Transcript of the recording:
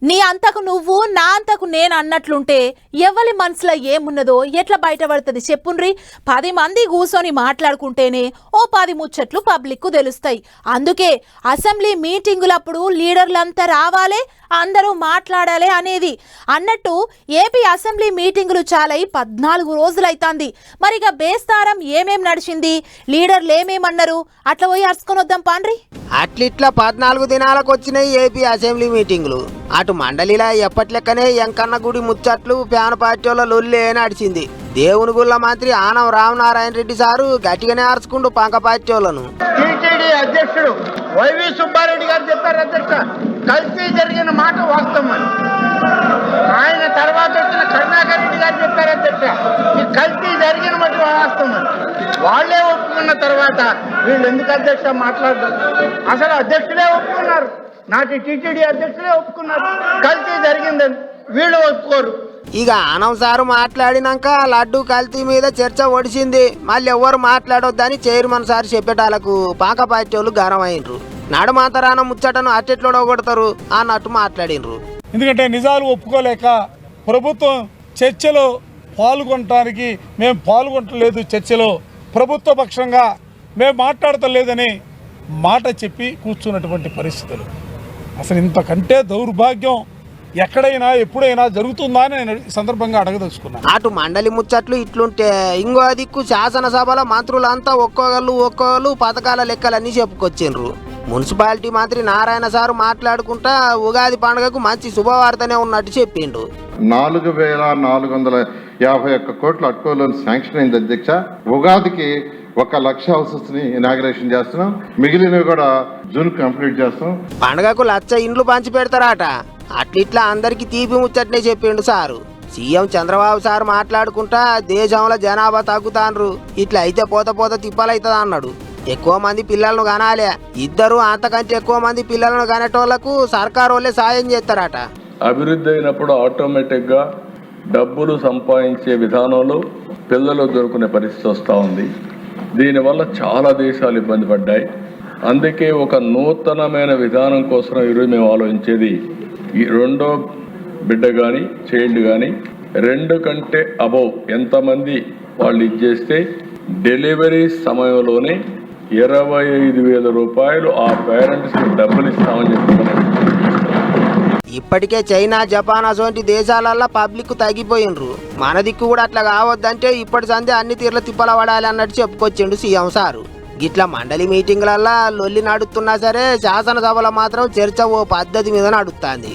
నీ అంతకు నువ్వు నా అంతకు నేను అన్నట్లుంటే ఎవరి మనసులో ఏమున్నదో ఎట్లా బయటపడుతుంది చెప్పుండ్రి. 10 మంది కూర్చొని మాట్లాడుకుంటేనే ఓ 10 ముచ్చట్లు పబ్లిక్కు తెలుస్తాయి. అందుకే అసెంబ్లీ మీటింగులప్పుడు లీడర్లంతా రావాలే, అందరూ మాట్లాడాలి అనేది. అన్నట్టు ఏపీ అసెంబ్లీ మీటింగులు చాలై 14 రోజులైతాంది. మరిగా బేస్తారం ఏమేం నడిచింది, లీడర్లు ఏమేమన్నారు, అట్లా పోయి అరుచుకొని వద్దాం పాండ్రి. అట్లిట్లా 14 దినాలకు వచ్చినాయి ఏపీ అసెంబ్లీ మీటింగులు. అటు మండలిలా ఎప్పట్లెక్కనే ఎంకన్న గుడి ముచ్చట్లు ఫ్యాన్ పార్టీల లొల్లే నడిచింది. దేవుని గుళ్ళ మంత్రి ఆనం రామనారాయణ రెడ్డి సారు గట్టిగానే అరుచుకుంటూ పంక పార్టీలను. టీటీడీ అధ్యక్షుడు వైవి సుబ్బారెడ్డి గారు చెప్పారు, అధ్యక్ష కలిసి జరిగిన మాట వాస్తవం అని. ఆయన తర్వాత వచ్చిన కరుణాకర్ రెడ్డి గారు చెప్పారు, అధ్యక్ష ఈ కలిసి జరిగిన మాట వాస్తవం అని. వాళ్లే ఒప్పుకున్న తర్వాత వీళ్ళు ఎందుకు అధ్యక్ష మాట్లాడతారు? అసలు అధ్యక్షుడే ఒప్పుకున్నారు, నాటి టీటీడీ అధ్యక్షుడే ఒప్పుకున్నారు కలిసి జరిగిందని. వీళ్ళు ఒప్పుకోరు. ఇక ఆనం సారు మాట్లాడినాక లడ్డు కల్తీ మీద చర్చ ఒడిసింది. మళ్ళీ ఎవరు మాట్లాడొద్దని చైర్మన్ సార్ చెప్పేటాలకు పాక పార్టీ వాళ్ళు గరం అయినరు. నడుమాతరాన ముచ్చటను అట్టెట్లో కొడతారు అన్నట్టు మాట్లాడినరు. ఎందుకంటే నిజాలు ఒప్పుకోలేక ప్రభుత్వం చర్చలో పాల్గొనడానికి మేము పాల్గొనట్లేదు, చర్చలో ప్రభుత్వ పక్షంగా మేము మాట్లాడతలేదని మాట చెప్పి కూర్చున్నటువంటి పరిస్థితులు. అసలు ఇంతకంటే దౌర్భాగ్యం ఎక్కడైనా ఎప్పుడైనా జరుగుతుందా అని నేను ఈ సందర్భంగా అడగదలుచుకున్నాను. అటు మండలి ముచ్చట్లు ఇట్లుంటే ఇంకో దిక్కు శాసనసభల మంత్రులంతా ఒక్కొక్కళ్ళు పథకాల లెక్కలన్నీ చెప్పుకొచ్చిండ్రు. మున్సిపాలిటీ మంత్రి నారాయణ సారు మాట్లాడుకుంటా ఉగాది పండుగకు మంచి శుభవార్తనే ఉన్నట్టు చెప్పిండు. 4451 కోట్ల అట్కో లోన్ శాంక్షన్ అయింది అధ్యక్ష. ఉగాదికి 1,00,000 హౌసెస్ ని ఇనాగ్రేషన్ చేస్తున్నాం, మిగిలినవి కూడా జూన్ కంప్లీట్ చేస్తాం. పండుగకు 1,00,000 ఇండ్లు పంచి పెడతారట. అట్లిట్లా అందరికి తీపి ముచ్చట్నే చెప్పిండు సారు. సీఎం చంద్రబాబు సార్ మాట్లాడుకుంటా దేశంలో జనాభా తగ్గుతాన్రు, ఇట్లా అయితే పోత తిప్పలైతుంది అన్నాడు. ఎక్కువ మంది పిల్లలను కనాలే, ఇద్దరు అంతకంటే ఎక్కువ మంది పిల్లలను కనేటోళ్లకు సర్కారు వాళ్ళే సాయం చేస్తారట. అభివృద్ధి అయినప్పుడు ఆటోమేటిక్గా డబ్బులు సంపాదించే విధానంలో పిల్లలు దొరుకునే పరిస్థితి వస్తూ ఉంది. దీనివల్ల చాలా దేశాలు ఇబ్బంది పడ్డాయి. అందుకే ఒక నూతనమైన విధానం కోసం ఈరోజు మేము ఆలోచించేది, ఈ రెండో బిడ్డ కానీ చైల్డ్ కానీ 2 కంటే అబౌవ్ ఎంతమంది వాళ్ళు ఇచ్చేస్తే డెలివరీ సమయంలోనే 25,000 రూపాయలు ఆ పేరెంట్స్కి డబ్బులు ఇస్తామని చెప్తున్నారు. ఇప్పటికే చైనా, జపాన్ అటువంటి దేశాలల్లో పబ్లిక్ తగ్గిపోయినరు. మన దిక్కు కూడా అట్లా కావద్దంటే ఇప్పటి సందే అన్ని తీర్ల తిప్పల పడాలి అన్నట్టు చెప్పుకొచ్చిండు సీఎం సారు. గిట్లా మండలి మీటింగ్లల్లో లొల్లి నడుస్తున్నా సరే శాసనసభలో మాత్రం చర్చ ఓ పద్ధతి మీద నడుస్తుంది.